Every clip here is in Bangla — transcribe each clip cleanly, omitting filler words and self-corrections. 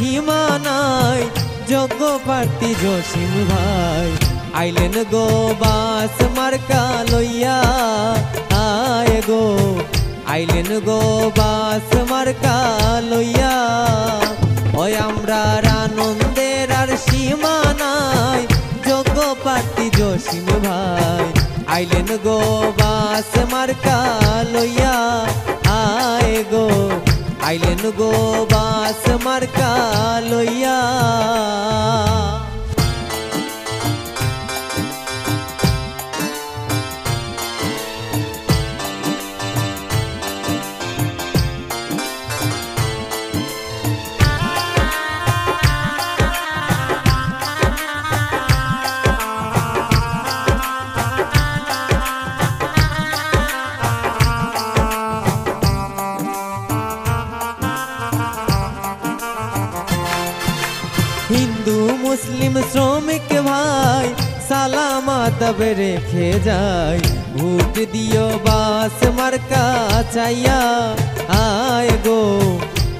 সীমানায় যোগ্য প্রার্থী জসিম ভাই আইলেন গো বাস মার্কা লইয়া আয় গো আইলেন গো বাস মার্কা লইয়া ওই আমরার আনন্দের আর সীমানায় যোগ্য প্রার্থী জসিম ভাই আইলেন গো বাস মার্কা লইয়া আয় গো আইলেন গো বাস মার্কা লইয়া। হিন্দু মুসলিম শ্রমিক ভাই সালামত রেখে যায় ভোট দিও বাস মার্কা চাইয়া আয় গো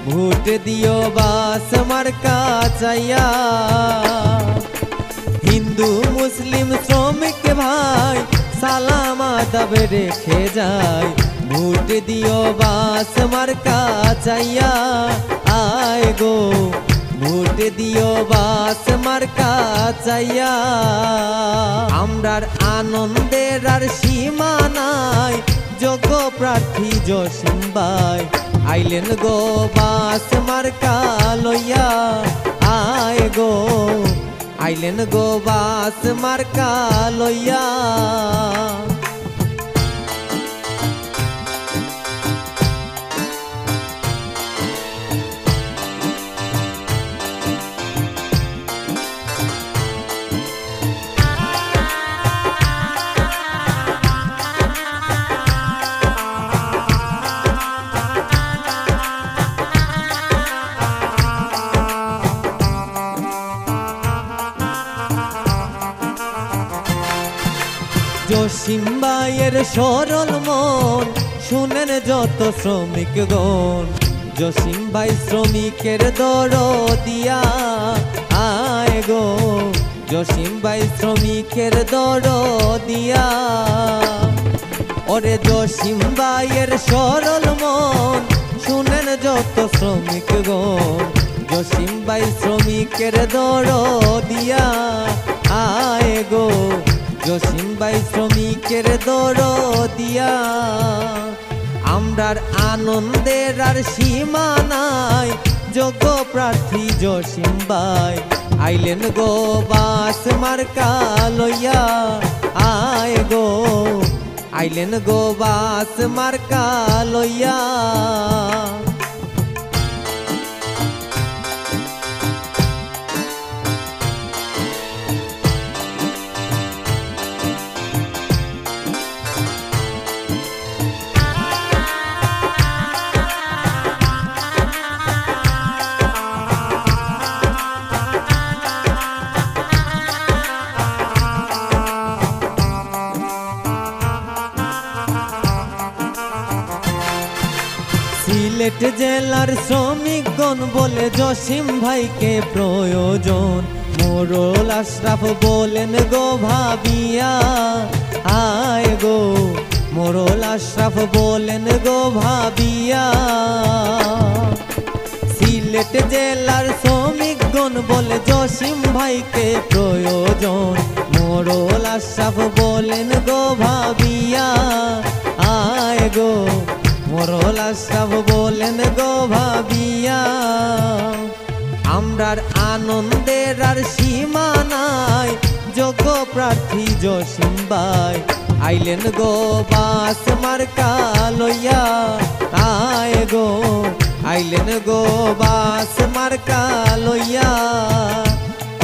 ভোট দিও বাস মার্কা চাইয়া। হিন্দু মুসলিম শ্রমিক ভাই সালামত রেখে যায় ভোট দিও বাস মার্কা চাইয়া আয় গো ভোট দিও বাস মার্কা চাইয়া। আমরার আনন্দের আর সীমানায় যোগ্য প্রার্থী জসিম ভাই আইলেন গো বাস মার্কা লইয়া আয় গো আইলেন গো বাস মার্কা লইয়া। জসিম ভাইয়ের সরল মন শুনেন যত শ্রমিক গণ জসিম ভাই শ্রমিকের দরদিয়া আয় গো জসিম ভাই শ্রমিকের দরদিয়া। ওরে জসিম ভাইয়ের সরল মন শুনেন যত শ্রমিক গণ জসিম ভাই শ্রমিকের দরদিয়া আয় গো জসিম ভাই শ্রমিকের দরদিয়া। আমরার আনন্দের আর সীমানায় যোগ্য প্রার্থী জসিম ভাই আইলেন গো বাস মার্কা লইয়া আয় গো আইলেন গো বাস মার্কা লইয়া। সিলেট জেলার শ্রমিকগণ বলে জসিম ভাইকে প্রয়োজন মোরল আশরাফ বলেন গো ভাবিয়া আয় গো মোরল আশরাফ বলেন গো ভাবিয়া। সিলেট জেলার শ্রমিকগণ বলে জসিম ভাইকে প্রয়োজন মোরল আশরাফ বলেন গো ভাবিয়া আয় গো মোরল আশরাফ বলেন গো ভাবিয়া। আমরার আনন্দের আর সীমানায় যোগ্য প্রার্থী জসিম ভাই আইলেন গো বাস মার্কা লইয়া আয় গো আইলেন গো বাস মার্কা লইয়া।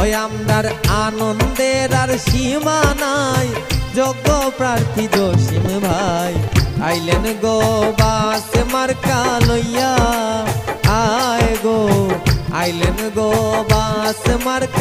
ওই আমরার আনন্দের আর সীমানায় যোগ্য প্রার্থী জসিম ভাই আইলেন গো বাস মার্কা লইয়া আয় গো আইলেন গো বাস মার্কা